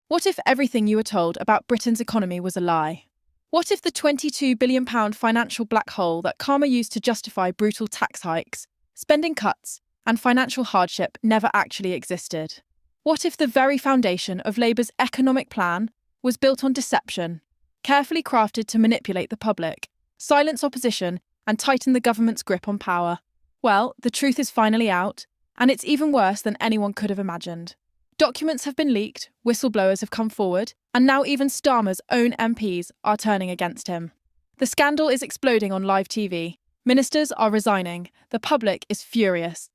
What if everything you were told about Britain's economy was a lie? What if the £22 billion financial black hole that Starmer used to justify brutal tax hikes, spending cuts, and financial hardship never actually existed? What if the very foundation of Labour's economic plan was built on deception, carefully crafted to manipulate the public, silence opposition, and tighten the government's grip on power? Well, the truth is finally out, and it's even worse than anyone could have imagined. Documents have been leaked, whistleblowers have come forward, and now even Starmer's own MPs are turning against him. The scandal is exploding on live TV. Ministers are resigning. The public is furious.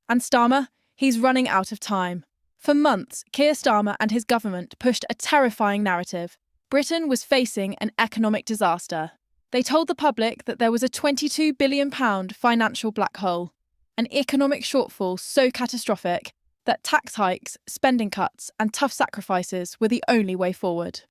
And Starmer? He's running out of time. For months, Keir Starmer and his government pushed a terrifying narrative. Britain was facing an economic disaster. They told the public that there was a £22 billion financial black hole, an economic shortfall so catastrophic that tax hikes, spending cuts, and tough sacrifices were the only way forward.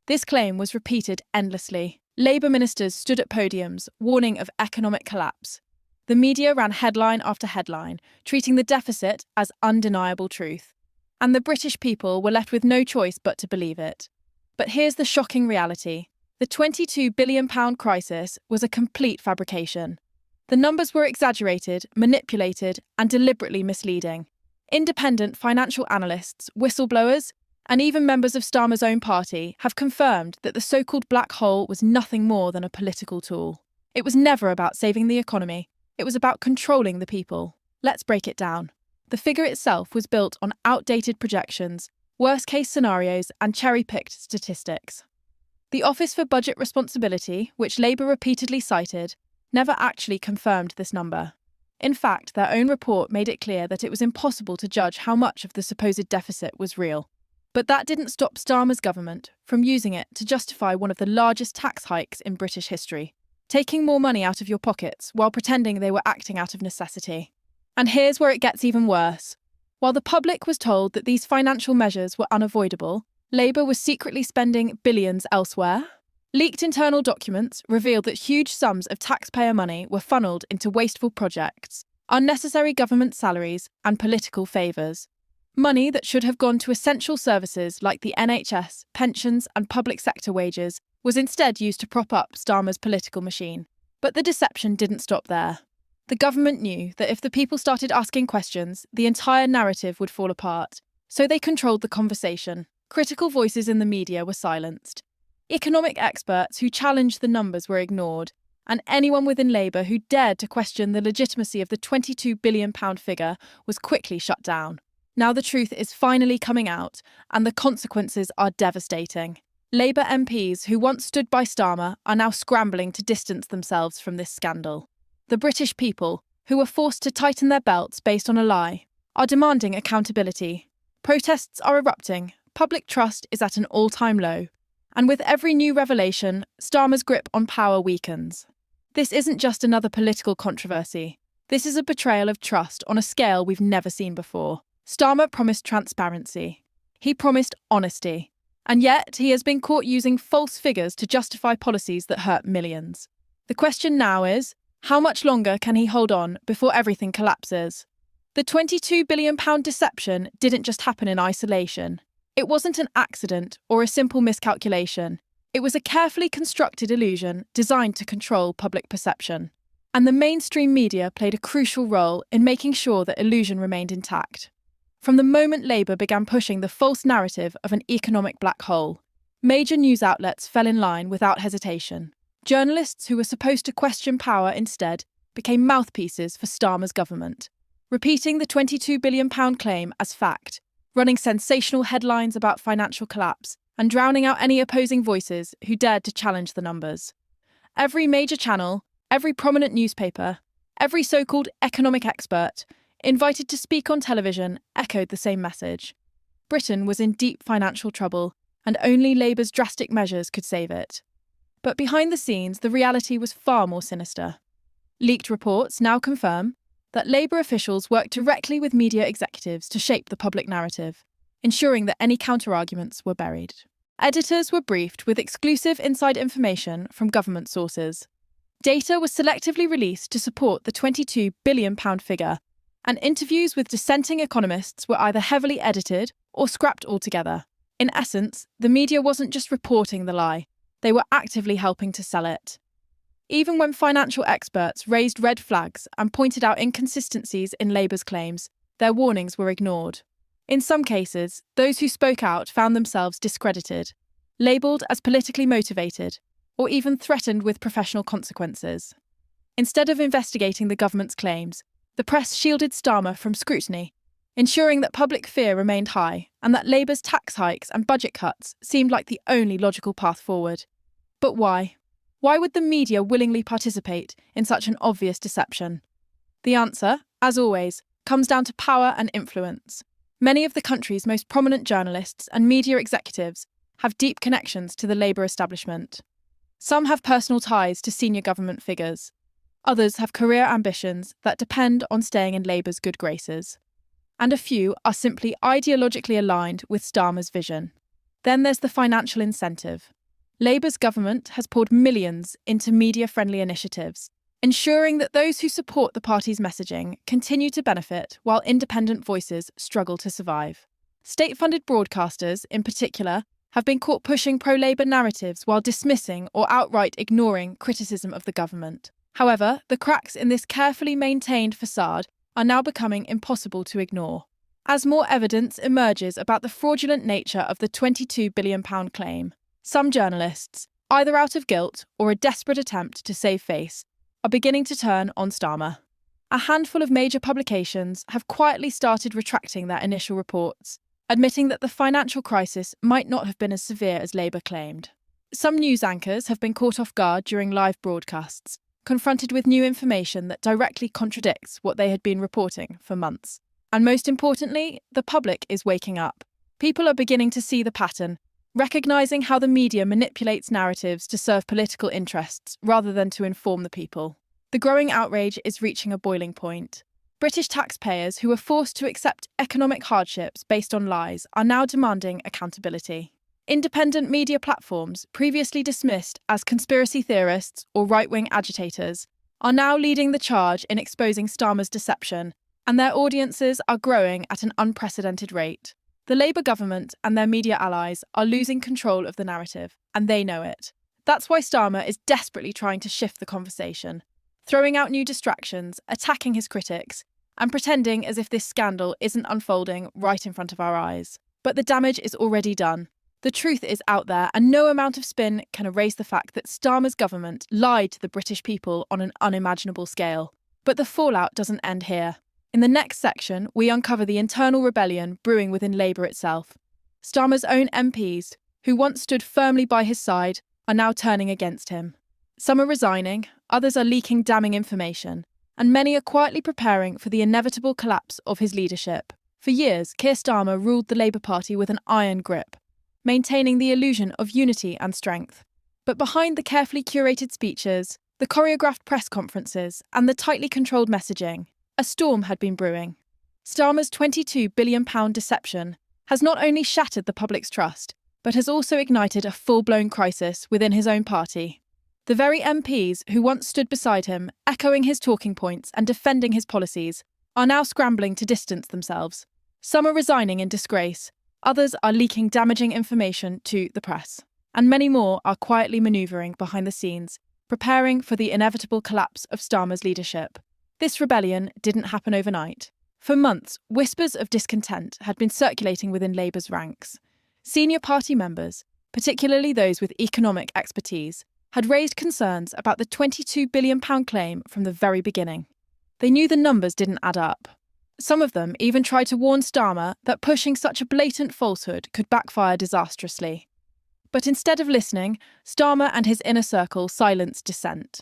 This claim was repeated endlessly. Labour ministers stood at podiums, warning of economic collapse. The media ran headline after headline, treating the deficit as undeniable truth. And the British people were left with no choice but to believe it. But here's the shocking reality. The £22 billion crisis was a complete fabrication. The numbers were exaggerated, manipulated, and deliberately misleading. Independent financial analysts, whistleblowers, and even members of Starmer's own party have confirmed that the so-called black hole was nothing more than a political tool. It was never about saving the economy. It was about controlling the people. Let's break it down. The figure itself was built on outdated projections, worst-case scenarios, and cherry-picked statistics. The Office for Budget Responsibility, which Labour repeatedly cited, never actually confirmed this number. In fact, their own report made it clear that it was impossible to judge how much of the supposed deficit was real. But that didn't stop Starmer's government from using it to justify one of the largest tax hikes in British history, taking more money out of your pockets while pretending they were acting out of necessity. And here's where it gets even worse. While the public was told that these financial measures were unavoidable, Labour was secretly spending billions elsewhere. Leaked internal documents revealed that huge sums of taxpayer money were funneled into wasteful projects, unnecessary government salaries, and political favours. Money that should have gone to essential services like the NHS, pensions, and public sector wages was instead used to prop up Starmer's political machine. But the deception didn't stop there. The government knew that if the people started asking questions, the entire narrative would fall apart, so they controlled the conversation. Critical voices in the media were silenced. Economic experts who challenged the numbers were ignored, and anyone within Labour who dared to question the legitimacy of the £22 billion figure was quickly shut down. Now the truth is finally coming out, and the consequences are devastating. Labour MPs who once stood by Starmer are now scrambling to distance themselves from this scandal. The British people, who were forced to tighten their belts based on a lie, are demanding accountability. Protests are erupting, public trust is at an all-time low, and with every new revelation, Starmer's grip on power weakens. This isn't just another political controversy. This is a betrayal of trust on a scale we've never seen before. Starmer promised transparency. He promised honesty. And yet, he has been caught using false figures to justify policies that hurt millions. The question now is, how much longer can he hold on before everything collapses? The £22 billion deception didn't just happen in isolation. It wasn't an accident or a simple miscalculation. It was a carefully constructed illusion designed to control public perception. And the mainstream media played a crucial role in making sure that illusion remained intact. From the moment Labour began pushing the false narrative of an economic black hole, major news outlets fell in line without hesitation. Journalists who were supposed to question power instead became mouthpieces for Starmer's government, repeating the £22 billion claim as fact, running sensational headlines about financial collapse, and drowning out any opposing voices who dared to challenge the numbers. Every major channel, every prominent newspaper, every so-called economic expert invited to speak on television echoed the same message. Britain was in deep financial trouble, and only Labour's drastic measures could save it. But behind the scenes, the reality was far more sinister. Leaked reports now confirm that Labour officials worked directly with media executives to shape the public narrative, ensuring that any counter-arguments were buried. Editors were briefed with exclusive inside information from government sources. Data was selectively released to support the £22 billion figure, and interviews with dissenting economists were either heavily edited or scrapped altogether. In essence, the media wasn't just reporting the lie, they were actively helping to sell it. Even when financial experts raised red flags and pointed out inconsistencies in Labour's claims, their warnings were ignored. In some cases, those who spoke out found themselves discredited, labelled as politically motivated, or even threatened with professional consequences. Instead of investigating the government's claims, the press shielded Starmer from scrutiny, ensuring that public fear remained high and that Labour's tax hikes and budget cuts seemed like the only logical path forward. But why? Why would the media willingly participate in such an obvious deception? The answer, as always, comes down to power and influence. Many of the country's most prominent journalists and media executives have deep connections to the Labour establishment. Some have personal ties to senior government figures. Others have career ambitions that depend on staying in Labour's good graces. And a few are simply ideologically aligned with Starmer's vision. Then there's the financial incentive. Labour's government has poured millions into media-friendly initiatives, ensuring that those who support the party's messaging continue to benefit while independent voices struggle to survive. State-funded broadcasters, in particular, have been caught pushing pro-Labour narratives while dismissing or outright ignoring criticism of the government. However, the cracks in this carefully maintained facade are now becoming impossible to ignore. As more evidence emerges about the fraudulent nature of the £22 billion claim, some journalists, either out of guilt or a desperate attempt to save face, are beginning to turn on Starmer. A handful of major publications have quietly started retracting their initial reports, admitting that the financial crisis might not have been as severe as Labour claimed. Some news anchors have been caught off guard during live broadcasts, confronted with new information that directly contradicts what they had been reporting for months. And most importantly, the public is waking up. People are beginning to see the pattern, recognising how the media manipulates narratives to serve political interests rather than to inform the people. The growing outrage is reaching a boiling point. British taxpayers who are forced to accept economic hardships based on lies are now demanding accountability. Independent media platforms, previously dismissed as conspiracy theorists or right-wing agitators, are now leading the charge in exposing Starmer's deception, and their audiences are growing at an unprecedented rate. The Labour government and their media allies are losing control of the narrative, and they know it. That's why Starmer is desperately trying to shift the conversation, throwing out new distractions, attacking his critics, and pretending as if this scandal isn't unfolding right in front of our eyes. But the damage is already done. The truth is out there, and no amount of spin can erase the fact that Starmer's government lied to the British people on an unimaginable scale. But the fallout doesn't end here. In the next section, we uncover the internal rebellion brewing within Labour itself. Starmer's own MPs, who once stood firmly by his side, are now turning against him. Some are resigning, others are leaking damning information, and many are quietly preparing for the inevitable collapse of his leadership. For years, Keir Starmer ruled the Labour Party with an iron grip, maintaining the illusion of unity and strength. But behind the carefully curated speeches, the choreographed press conferences, and the tightly controlled messaging, a storm had been brewing. Starmer's £22 billion deception has not only shattered the public's trust, but has also ignited a full-blown crisis within his own party. The very MPs who once stood beside him, echoing his talking points and defending his policies, are now scrambling to distance themselves. Some are resigning in disgrace, others are leaking damaging information to the press, and many more are quietly manoeuvring behind the scenes, preparing for the inevitable collapse of Starmer's leadership. This rebellion didn't happen overnight. For months, whispers of discontent had been circulating within Labour's ranks. Senior party members, particularly those with economic expertise, had raised concerns about the £22 billion claim from the very beginning. They knew the numbers didn't add up. Some of them even tried to warn Starmer that pushing such a blatant falsehood could backfire disastrously. But instead of listening, Starmer and his inner circle silenced dissent.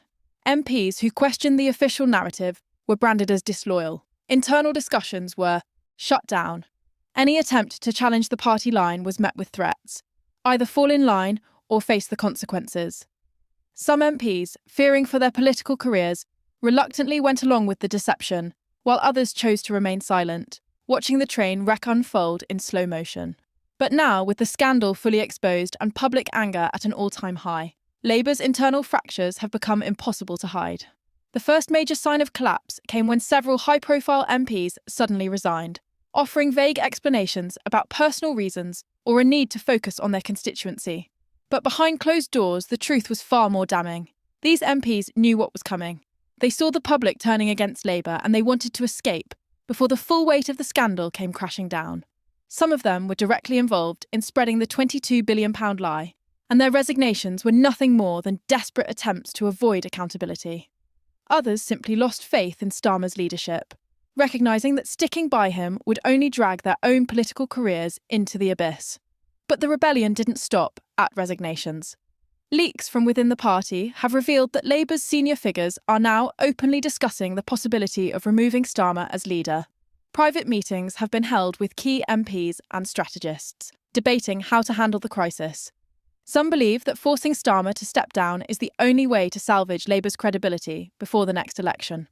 MPs who questioned the official narrative were branded as disloyal. Internal discussions were shut down. Any attempt to challenge the party line was met with threats, either fall in line or face the consequences. Some MPs, fearing for their political careers, reluctantly went along with the deception, while others chose to remain silent, watching the train wreck unfold in slow motion. But now, with the scandal fully exposed and public anger at an all-time high, Labour's internal fractures have become impossible to hide. The first major sign of collapse came when several high-profile MPs suddenly resigned, offering vague explanations about personal reasons or a need to focus on their constituency. But behind closed doors, the truth was far more damning. These MPs knew what was coming. They saw the public turning against Labour and they wanted to escape before the full weight of the scandal came crashing down. Some of them were directly involved in spreading the £22 billion lie, and their resignations were nothing more than desperate attempts to avoid accountability. Others simply lost faith in Starmer's leadership, recognising that sticking by him would only drag their own political careers into the abyss. But the rebellion didn't stop at resignations. Leaks from within the party have revealed that Labour's senior figures are now openly discussing the possibility of removing Starmer as leader. Private meetings have been held with key MPs and strategists, debating how to handle the crisis. Some believe that forcing Starmer to step down is the only way to salvage Labour's credibility before the next election.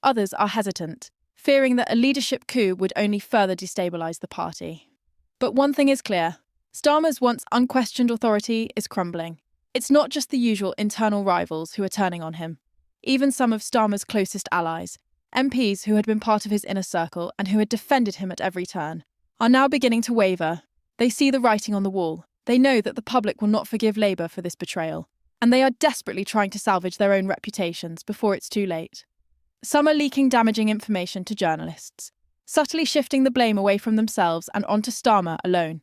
Others are hesitant, fearing that a leadership coup would only further destabilise the party. But one thing is clear: Starmer's once unquestioned authority is crumbling. It's not just the usual internal rivals who are turning on him. Even some of Starmer's closest allies, MPs who had been part of his inner circle and who had defended him at every turn, are now beginning to waver. They see the writing on the wall. They know that the public will not forgive Labour for this betrayal, and they are desperately trying to salvage their own reputations before it's too late. Some are leaking damaging information to journalists, subtly shifting the blame away from themselves and onto Starmer alone.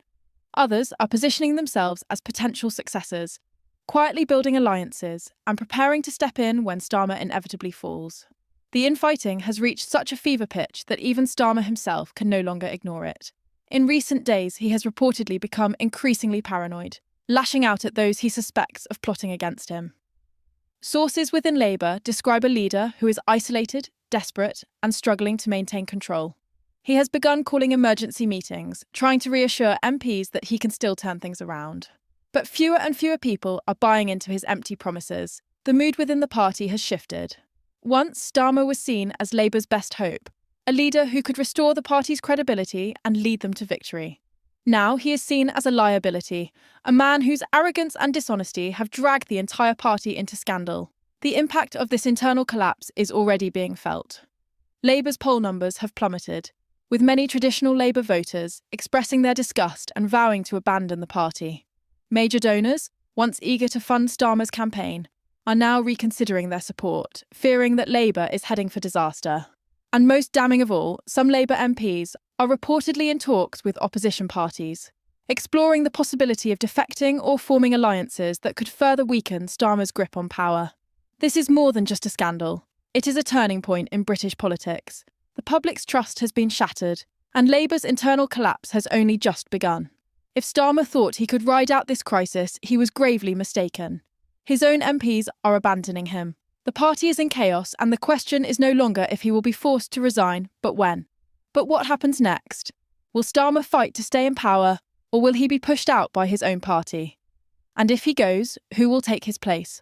Others are positioning themselves as potential successors, quietly building alliances and preparing to step in when Starmer inevitably falls. The infighting has reached such a fever pitch that even Starmer himself can no longer ignore it. In recent days, he has reportedly become increasingly paranoid, lashing out at those he suspects of plotting against him. Sources within Labour describe a leader who is isolated, desperate, and struggling to maintain control. He has begun calling emergency meetings, trying to reassure MPs that he can still turn things around. But fewer and fewer people are buying into his empty promises. The mood within the party has shifted. Once, Starmer was seen as Labour's best hope, a leader who could restore the party's credibility and lead them to victory. Now he is seen as a liability, a man whose arrogance and dishonesty have dragged the entire party into scandal. The impact of this internal collapse is already being felt. Labour's poll numbers have plummeted, with many traditional Labour voters expressing their disgust and vowing to abandon the party. Major donors, once eager to fund Starmer's campaign, are now reconsidering their support, fearing that Labour is heading for disaster. And most damning of all, some Labour MPs are reportedly in talks with opposition parties, exploring the possibility of defecting or forming alliances that could further weaken Starmer's grip on power. This is more than just a scandal. It is a turning point in British politics. The public's trust has been shattered, and Labour's internal collapse has only just begun. If Starmer thought he could ride out this crisis, he was gravely mistaken. His own MPs are abandoning him. The party is in chaos, and the question is no longer if he will be forced to resign, but when. But what happens next? Will Starmer fight to stay in power, or will he be pushed out by his own party? And if he goes, who will take his place?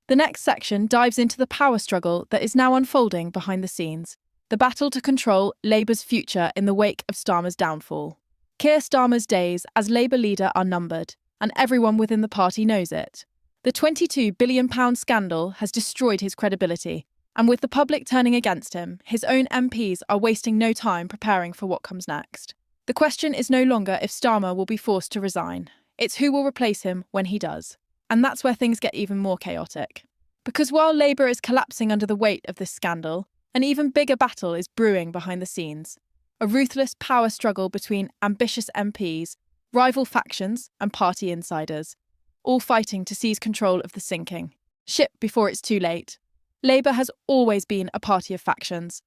The next section dives into the power struggle that is now unfolding behind the scenes, the battle to control Labour's future in the wake of Starmer's downfall. Keir Starmer's days as Labour leader are numbered, and everyone within the party knows it. The £22 billion scandal has destroyed his credibility, and with the public turning against him, his own MPs are wasting no time preparing for what comes next. The question is no longer if Starmer will be forced to resign. It's who will replace him when he does. And that's where things get even more chaotic. Because while Labour is collapsing under the weight of this scandal, an even bigger battle is brewing behind the scenes. A ruthless power struggle between ambitious MPs, rival factions, and party insiders, all fighting to seize control of the sinking ship before it's too late. Labour has always been a party of factions,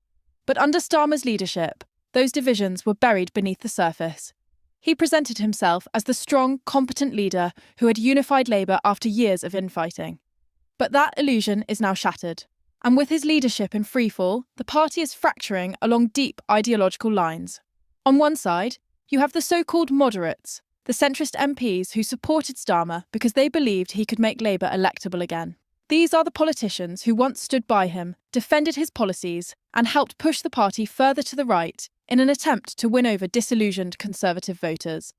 but under Starmer's leadership, those divisions were buried beneath the surface. He presented himself as the strong, competent leader who had unified Labour after years of infighting. But that illusion is now shattered. And with his leadership in freefall, the party is fracturing along deep ideological lines. On one side, you have the so-called moderates, the centrist MPs who supported Starmer because they believed he could make Labour electable again. These are the politicians who once stood by him, defended his policies, and helped push the party further to the right in an attempt to win over disillusioned Conservative voters.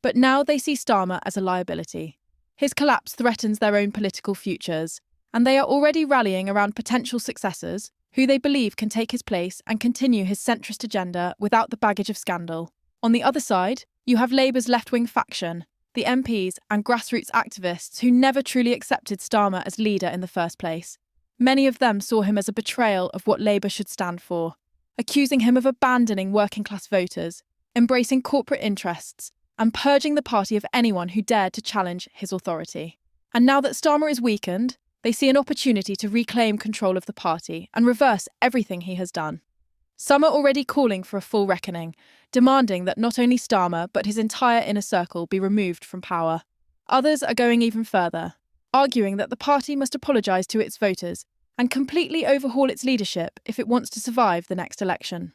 But now they see Starmer as a liability. His collapse threatens their own political futures, and they are already rallying around potential successors who they believe can take his place and continue his centrist agenda without the baggage of scandal. On the other side, you have Labour's left-wing faction, the MPs and grassroots activists who never truly accepted Starmer as leader in the first place. Many of them saw him as a betrayal of what Labour should stand for, accusing him of abandoning working-class voters, embracing corporate interests, and purging the party of anyone who dared to challenge his authority. And now that Starmer is weakened, they see an opportunity to reclaim control of the party and reverse everything he has done. Some are already calling for a full reckoning, demanding that not only Starmer but his entire inner circle be removed from power. Others are going even further, arguing that the party must apologise to its voters and completely overhaul its leadership if it wants to survive the next election.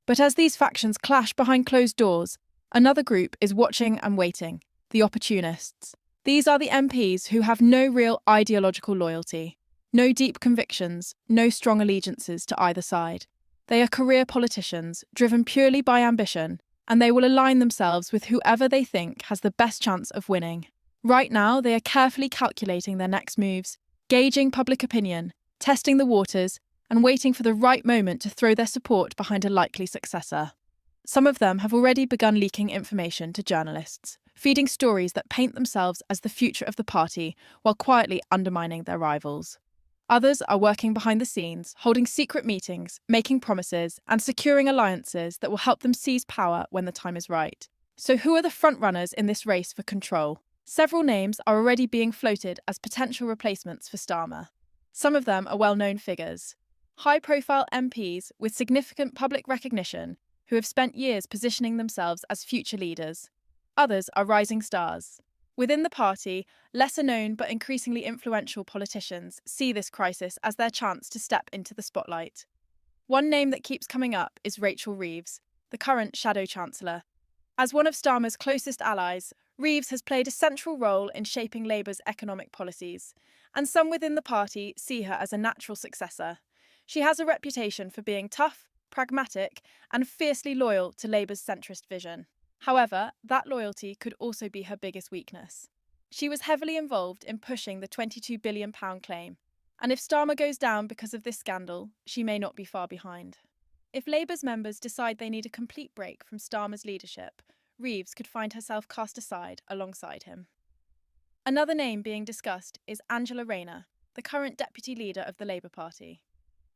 But as these factions clash behind closed doors, another group is watching and waiting, the opportunists. These are the MPs who have no real ideological loyalty, no deep convictions, no strong allegiances to either side. They are career politicians, driven purely by ambition, and they will align themselves with whoever they think has the best chance of winning. Right now, they are carefully calculating their next moves, gauging public opinion, testing the waters, and waiting for the right moment to throw their support behind a likely successor. Some of them have already begun leaking information to journalists, feeding stories that paint themselves as the future of the party while quietly undermining their rivals. Others are working behind the scenes, holding secret meetings, making promises, and securing alliances that will help them seize power when the time is right. So who are the frontrunners in this race for control? Several names are already being floated as potential replacements for Starmer. Some of them are well-known figures, high-profile MPs with significant public recognition who have spent years positioning themselves as future leaders. Others are rising stars. Within the party, lesser-known but increasingly influential politicians see this crisis as their chance to step into the spotlight. One name that keeps coming up is Rachel Reeves, the current Shadow Chancellor. As one of Starmer's closest allies, Reeves has played a central role in shaping Labour's economic policies, and some within the party see her as a natural successor. She has a reputation for being tough, pragmatic, and fiercely loyal to Labour's centrist vision. However, that loyalty could also be her biggest weakness. She was heavily involved in pushing the £22 billion claim, and if Starmer goes down because of this scandal, she may not be far behind. If Labour's members decide they need a complete break from Starmer's leadership, Reeves could find herself cast aside alongside him. Another name being discussed is Angela Rayner, the current deputy leader of the Labour Party.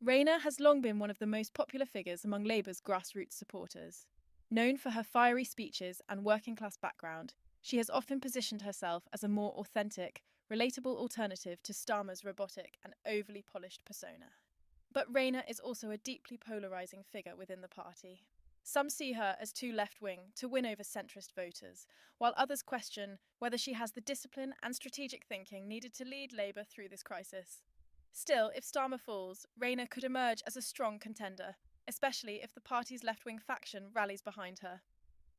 Rayner has long been one of the most popular figures among Labour's grassroots supporters. Known for her fiery speeches and working-class background, she has often positioned herself as a more authentic, relatable alternative to Starmer's robotic and overly polished persona. But Rayner is also a deeply polarising figure within the party. Some see her as too left-wing to win over centrist voters, while others question whether she has the discipline and strategic thinking needed to lead Labour through this crisis. Still, if Starmer falls, Rayner could emerge as a strong contender, especially if the party's left-wing faction rallies behind her.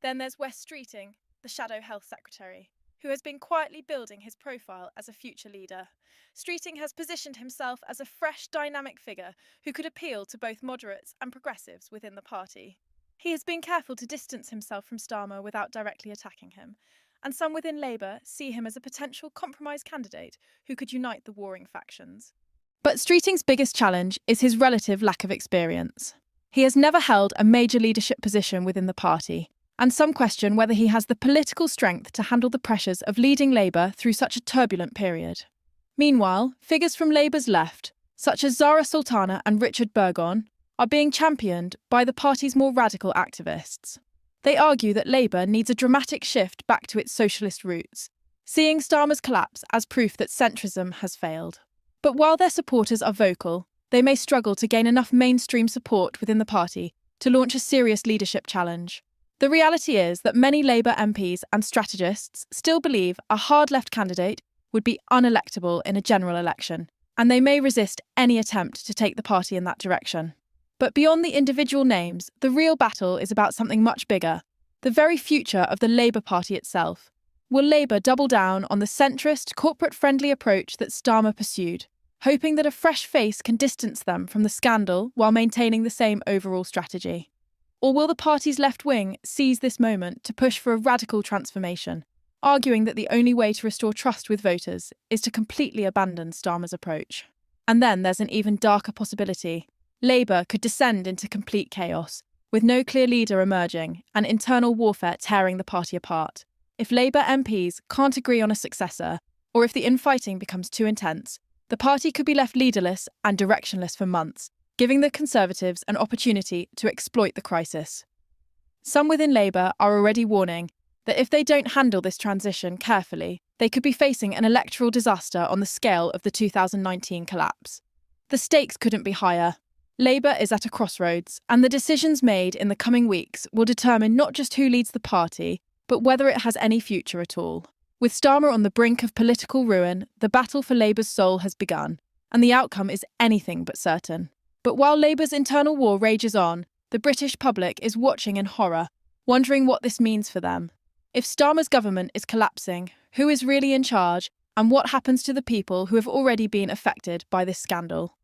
Then there's Wes Streeting, the Shadow Health Secretary, who has been quietly building his profile as a future leader. Streeting has positioned himself as a fresh, dynamic figure who could appeal to both moderates and progressives within the party. He has been careful to distance himself from Starmer without directly attacking him, and some within Labour see him as a potential compromise candidate who could unite the warring factions. But Streeting's biggest challenge is his relative lack of experience. He has never held a major leadership position within the party, and some question whether he has the political strength to handle the pressures of leading Labour through such a turbulent period. Meanwhile, figures from Labour's left, such as Zara Sultana and Richard Burgon, are being championed by the party's more radical activists. They argue that Labour needs a dramatic shift back to its socialist roots, seeing Starmer's collapse as proof that centrism has failed. But while their supporters are vocal, they may struggle to gain enough mainstream support within the party to launch a serious leadership challenge. The reality is that many Labour MPs and strategists still believe a hard-left candidate would be unelectable in a general election, and they may resist any attempt to take the party in that direction. But beyond the individual names, the real battle is about something much bigger, the very future of the Labour Party itself. Will Labour double down on the centrist, corporate-friendly approach that Starmer pursued, hoping that a fresh face can distance them from the scandal while maintaining the same overall strategy? Or will the party's left wing seize this moment to push for a radical transformation, arguing that the only way to restore trust with voters is to completely abandon Starmer's approach? And then there's an even darker possibility. Labour could descend into complete chaos, with no clear leader emerging and internal warfare tearing the party apart. If Labour MPs can't agree on a successor, or if the infighting becomes too intense, the party could be left leaderless and directionless for months, giving the Conservatives an opportunity to exploit the crisis. Some within Labour are already warning that if they don't handle this transition carefully, they could be facing an electoral disaster on the scale of the 2019 collapse. The stakes couldn't be higher. Labour is at a crossroads, and the decisions made in the coming weeks will determine not just who leads the party, but whether it has any future at all. With Starmer on the brink of political ruin, the battle for Labour's soul has begun, and the outcome is anything but certain. But while Labour's internal war rages on, the British public is watching in horror, wondering what this means for them. If Starmer's government is collapsing, who is really in charge, and what happens to the people who have already been affected by this scandal?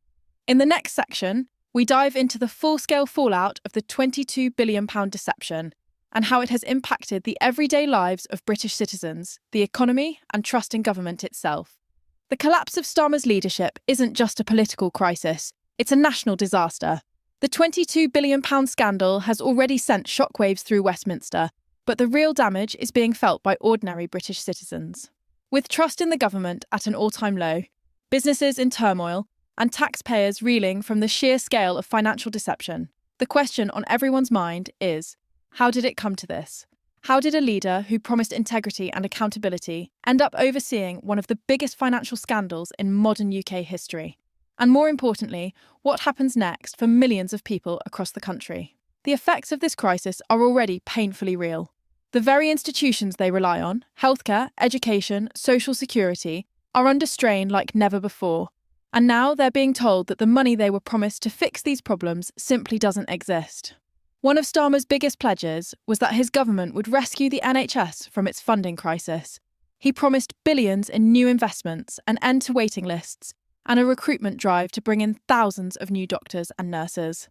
In the next section, we dive into the full-scale fallout of the £22 billion deception and how it has impacted the everyday lives of British citizens, the economy, and trust in government itself. The collapse of Starmer's leadership isn't just a political crisis, it's a national disaster. The £22 billion scandal has already sent shockwaves through Westminster, but the real damage is being felt by ordinary British citizens. With trust in the government at an all-time low, businesses in turmoil, and taxpayers reeling from the sheer scale of financial deception, the question on everyone's mind is, how did it come to this? How did a leader who promised integrity and accountability end up overseeing one of the biggest financial scandals in modern UK history? And more importantly, what happens next for millions of people across the country? The effects of this crisis are already painfully real. The very institutions they rely on, healthcare, education, social security, are under strain like never before. And now they're being told that the money they were promised to fix these problems simply doesn't exist. One of Starmer's biggest pledges was that his government would rescue the NHS from its funding crisis. He promised billions in new investments, an end to waiting lists, and a recruitment drive to bring in thousands of new doctors and nurses.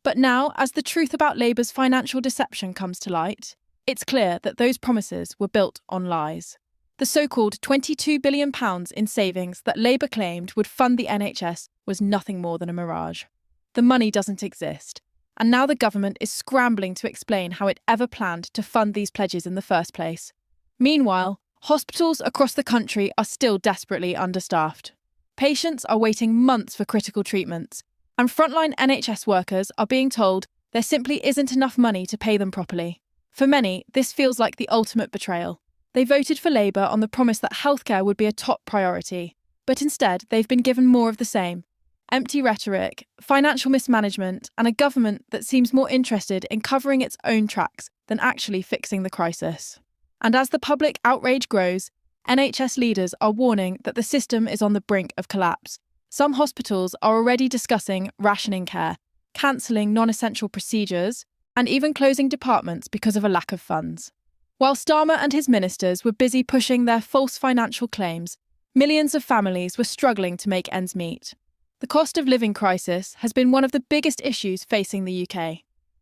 But now, as the truth about Labour's financial deception comes to light, it's clear that those promises were built on lies. The so-called £22 billion in savings that Labour claimed would fund the NHS was nothing more than a mirage. The money doesn't exist, and now the government is scrambling to explain how it ever planned to fund these pledges in the first place. Meanwhile, hospitals across the country are still desperately understaffed. Patients are waiting months for critical treatments, and frontline NHS workers are being told there simply isn't enough money to pay them properly. For many, this feels like the ultimate betrayal. They voted for Labour on the promise that healthcare would be a top priority, but instead they've been given more of the same. Empty rhetoric, financial mismanagement, and a government that seems more interested in covering its own tracks than actually fixing the crisis. And as the public outrage grows, NHS leaders are warning that the system is on the brink of collapse. Some hospitals are already discussing rationing care, cancelling non-essential procedures, and even closing departments because of a lack of funds. While Starmer and his ministers were busy pushing their false financial claims, millions of families were struggling to make ends meet. The cost of living crisis has been one of the biggest issues facing the UK.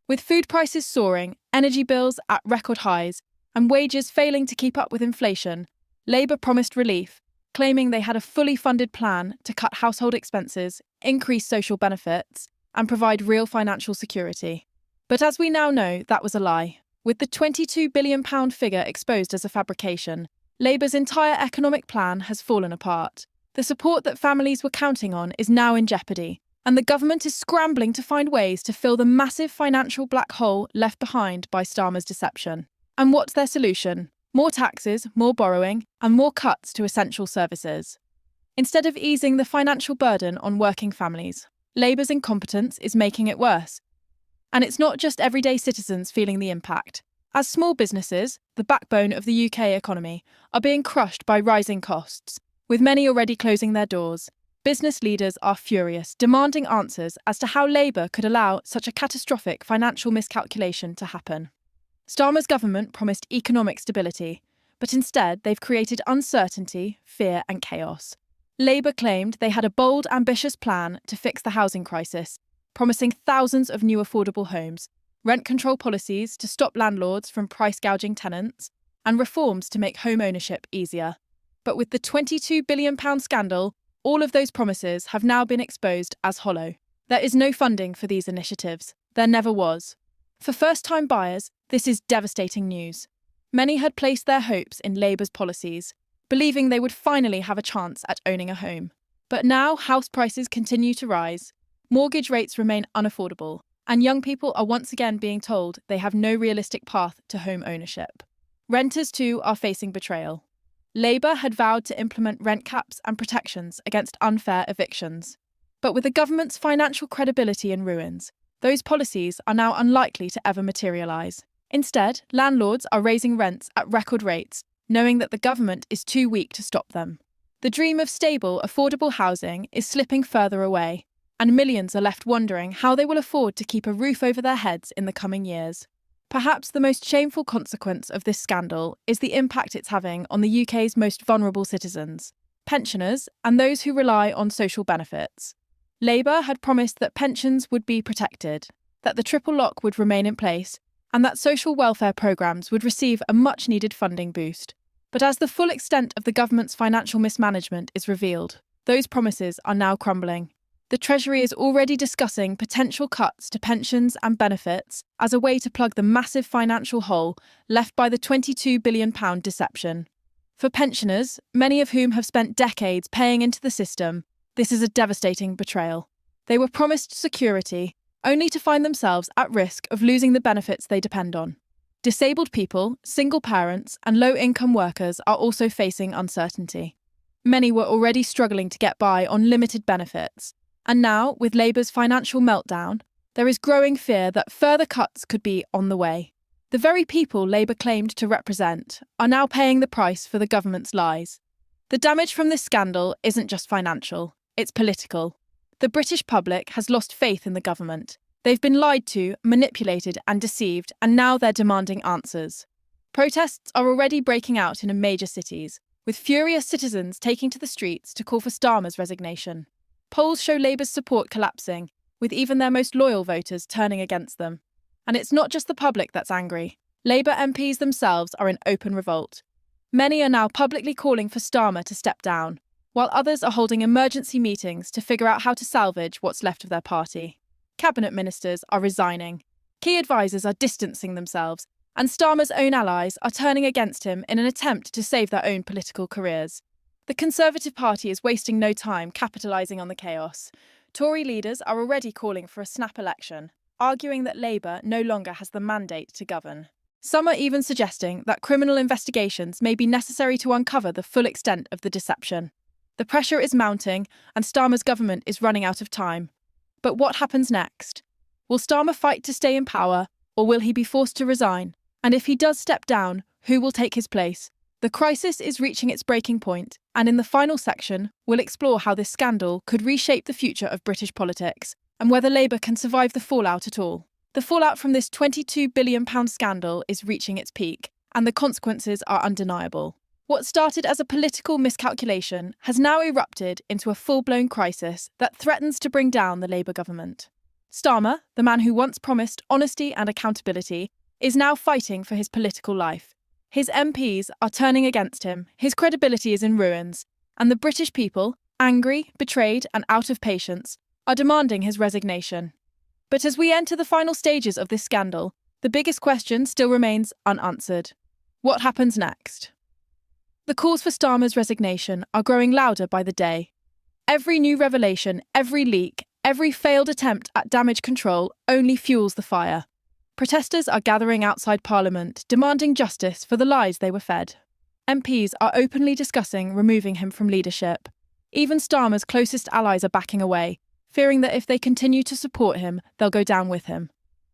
With food prices soaring, energy bills at record highs, and wages failing to keep up with inflation, Labour promised relief, claiming they had a fully funded plan to cut household expenses, increase social benefits, and provide real financial security. But as we now know, that was a lie. With the £22 billion figure exposed as a fabrication, Labour's entire economic plan has fallen apart. The support that families were counting on is now in jeopardy, and the government is scrambling to find ways to fill the massive financial black hole left behind by Starmer's deception. And what's their solution? More taxes, more borrowing, and more cuts to essential services. Instead of easing the financial burden on working families, Labour's incompetence is making it worse. And it's not just everyday citizens feeling the impact. As small businesses, the backbone of the UK economy, are being crushed by rising costs, with many already closing their doors. Business leaders are furious, demanding answers as to how Labour could allow such a catastrophic financial miscalculation to happen. Starmer's government promised economic stability, but instead they've created uncertainty, fear and chaos. Labour claimed they had a bold, ambitious plan to fix the housing crisis, promising thousands of new affordable homes, rent control policies to stop landlords from price gouging tenants, and reforms to make home ownership easier. But with the £22 billion scandal, all of those promises have now been exposed as hollow. There is no funding for these initiatives. There never was. For first-time buyers, this is devastating news. Many had placed their hopes in Labour's policies, believing they would finally have a chance at owning a home. But now house prices continue to rise, mortgage rates remain unaffordable, and young people are once again being told they have no realistic path to home ownership. Renters, too, are facing betrayal. Labour had vowed to implement rent caps and protections against unfair evictions. But with the government's financial credibility in ruins, those policies are now unlikely to ever materialise. Instead, landlords are raising rents at record rates, knowing that the government is too weak to stop them. The dream of stable, affordable housing is slipping further away, and millions are left wondering how they will afford to keep a roof over their heads in the coming years. Perhaps the most shameful consequence of this scandal is the impact it's having on the UK's most vulnerable citizens, pensioners and those who rely on social benefits. Labour had promised that pensions would be protected, that the triple lock would remain in place, and that social welfare programmes would receive a much-needed funding boost. But as the full extent of the government's financial mismanagement is revealed, those promises are now crumbling. The Treasury is already discussing potential cuts to pensions and benefits as a way to plug the massive financial hole left by the £22 billion deception. For pensioners, many of whom have spent decades paying into the system, this is a devastating betrayal. They were promised security, only to find themselves at risk of losing the benefits they depend on. Disabled people, single parents, and low-income workers are also facing uncertainty. Many were already struggling to get by on limited benefits, and now, with Labour's financial meltdown, there is growing fear that further cuts could be on the way. The very people Labour claimed to represent are now paying the price for the government's lies. The damage from this scandal isn't just financial, it's political. The British public has lost faith in the government. They've been lied to, manipulated and deceived, and now they're demanding answers. Protests are already breaking out in major cities, with furious citizens taking to the streets to call for Starmer's resignation. Polls show Labour's support collapsing, with even their most loyal voters turning against them. And it's not just the public that's angry. Labour MPs themselves are in open revolt. Many are now publicly calling for Starmer to step down, while others are holding emergency meetings to figure out how to salvage what's left of their party. Cabinet ministers are resigning. Key advisers are distancing themselves, and Starmer's own allies are turning against him in an attempt to save their own political careers. The Conservative Party is wasting no time capitalising on the chaos. Tory leaders are already calling for a snap election, arguing that Labour no longer has the mandate to govern. Some are even suggesting that criminal investigations may be necessary to uncover the full extent of the deception. The pressure is mounting, and Starmer's government is running out of time. But what happens next? Will Starmer fight to stay in power, or will he be forced to resign? And if he does step down, who will take his place? The crisis is reaching its breaking point, and in the final section, we'll explore how this scandal could reshape the future of British politics, and whether Labour can survive the fallout at all. The fallout from this £22 billion scandal is reaching its peak, and the consequences are undeniable. What started as a political miscalculation has now erupted into a full-blown crisis that threatens to bring down the Labour government. Starmer, the man who once promised honesty and accountability, is now fighting for his political life. His MPs are turning against him, his credibility is in ruins, and the British people, angry, betrayed and out of patience, are demanding his resignation. But as we enter the final stages of this scandal, the biggest question still remains unanswered. What happens next? The calls for Starmer's resignation are growing louder by the day. Every new revelation, every leak, every failed attempt at damage control only fuels the fire. Protesters are gathering outside Parliament, demanding justice for the lies they were fed. MPs are openly discussing removing him from leadership. Even Starmer's closest allies are backing away, fearing that if they continue to support him, they'll go down with him.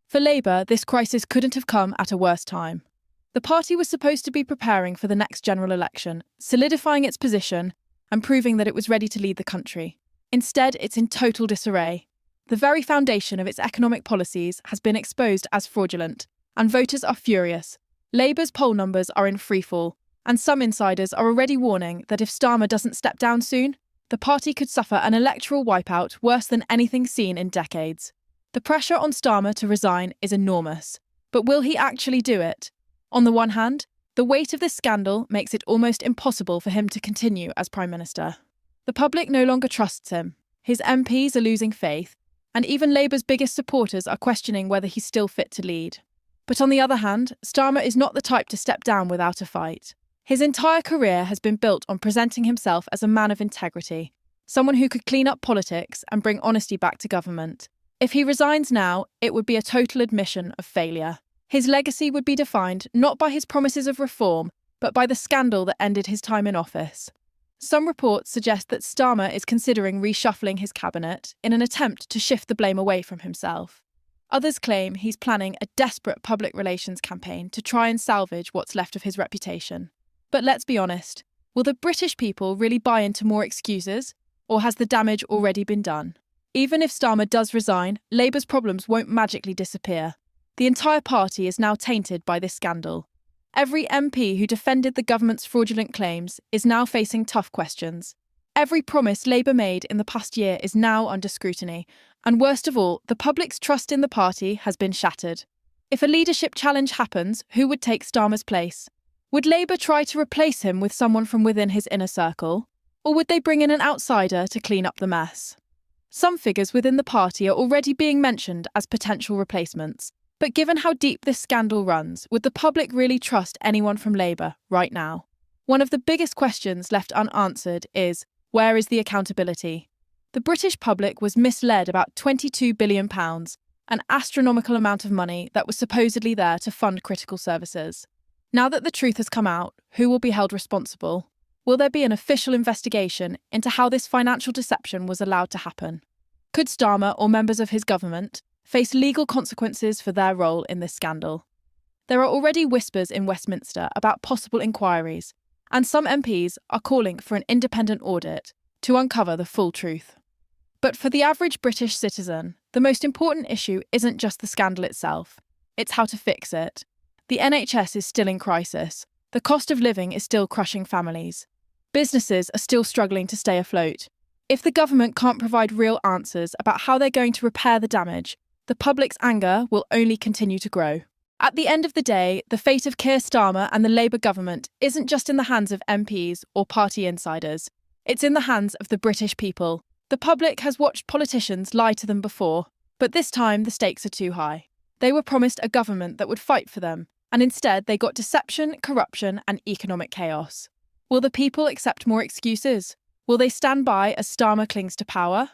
For Labour, this crisis couldn't have come at a worse time. The party was supposed to be preparing for the next general election, solidifying its position and proving that it was ready to lead the country. Instead, it's in total disarray. The very foundation of its economic policies has been exposed as fraudulent, and voters are furious. Labour's poll numbers are in freefall, and some insiders are already warning that if Starmer doesn't step down soon, the party could suffer an electoral wipeout worse than anything seen in decades. The pressure on Starmer to resign is enormous, but will he actually do it? On the one hand, the weight of this scandal makes it almost impossible for him to continue as Prime Minister. The public no longer trusts him, his MPs are losing faith, and even Labour's biggest supporters are questioning whether he's still fit to lead. But on the other hand, Starmer is not the type to step down without a fight. His entire career has been built on presenting himself as a man of integrity, someone who could clean up politics and bring honesty back to government. If he resigns now, it would be a total admission of failure. His legacy would be defined not by his promises of reform, but by the scandal that ended his time in office. Some reports suggest that Starmer is considering reshuffling his cabinet in an attempt to shift the blame away from himself. Others claim he's planning a desperate public relations campaign to try and salvage what's left of his reputation. But let's be honest, will the British people really buy into more excuses, or has the damage already been done? Even if Starmer does resign, Labour's problems won't magically disappear. The entire party is now tainted by this scandal. Every MP who defended the government's fraudulent claims is now facing tough questions. Every promise Labour made in the past year is now under scrutiny, and worst of all, the public's trust in the party has been shattered. If a leadership challenge happens, who would take Starmer's place? Would Labour try to replace him with someone from within his inner circle? Or would they bring in an outsider to clean up the mess? Some figures within the party are already being mentioned as potential replacements. But given how deep this scandal runs, would the public really trust anyone from Labour right now? One of the biggest questions left unanswered is, where is the accountability? The British public was misled about £22 billion, an astronomical amount of money that was supposedly there to fund critical services. Now that the truth has come out, who will be held responsible? Will there be an official investigation into how this financial deception was allowed to happen? Could Starmer or members of his government face legal consequences for their role in this scandal? There are already whispers in Westminster about possible inquiries, and some MPs are calling for an independent audit to uncover the full truth. But for the average British citizen, the most important issue isn't just the scandal itself, it's how to fix it. The NHS is still in crisis. The cost of living is still crushing families. Businesses are still struggling to stay afloat. If the government can't provide real answers about how they're going to repair the damage, the public's anger will only continue to grow. At the end of the day, the fate of Keir Starmer and the Labour government isn't just in the hands of MPs or party insiders. It's in the hands of the British people. The public has watched politicians lie to them before, but this time the stakes are too high. They were promised a government that would fight for them, and instead they got deception, corruption, and economic chaos. Will the people accept more excuses? Will they stand by as Starmer clings to power?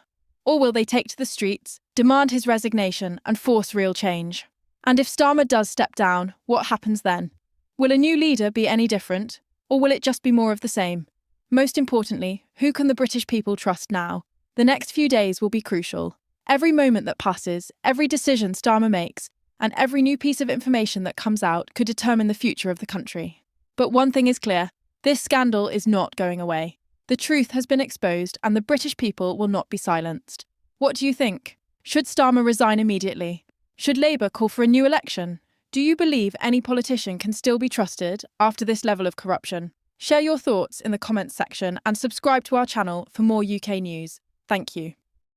Or will they take to the streets, demand his resignation, and force real change? And if Starmer does step down, what happens then? Will a new leader be any different? Or will it just be more of the same? Most importantly, who can the British people trust now? The next few days will be crucial. Every moment that passes, every decision Starmer makes, and every new piece of information that comes out could determine the future of the country. But one thing is clear, this scandal is not going away. The truth has been exposed and the British people will not be silenced. What do you think? Should Starmer resign immediately? Should Labour call for a new election? Do you believe any politician can still be trusted after this level of corruption? Share your thoughts in the comments section and subscribe to our channel for more UK news. Thank you.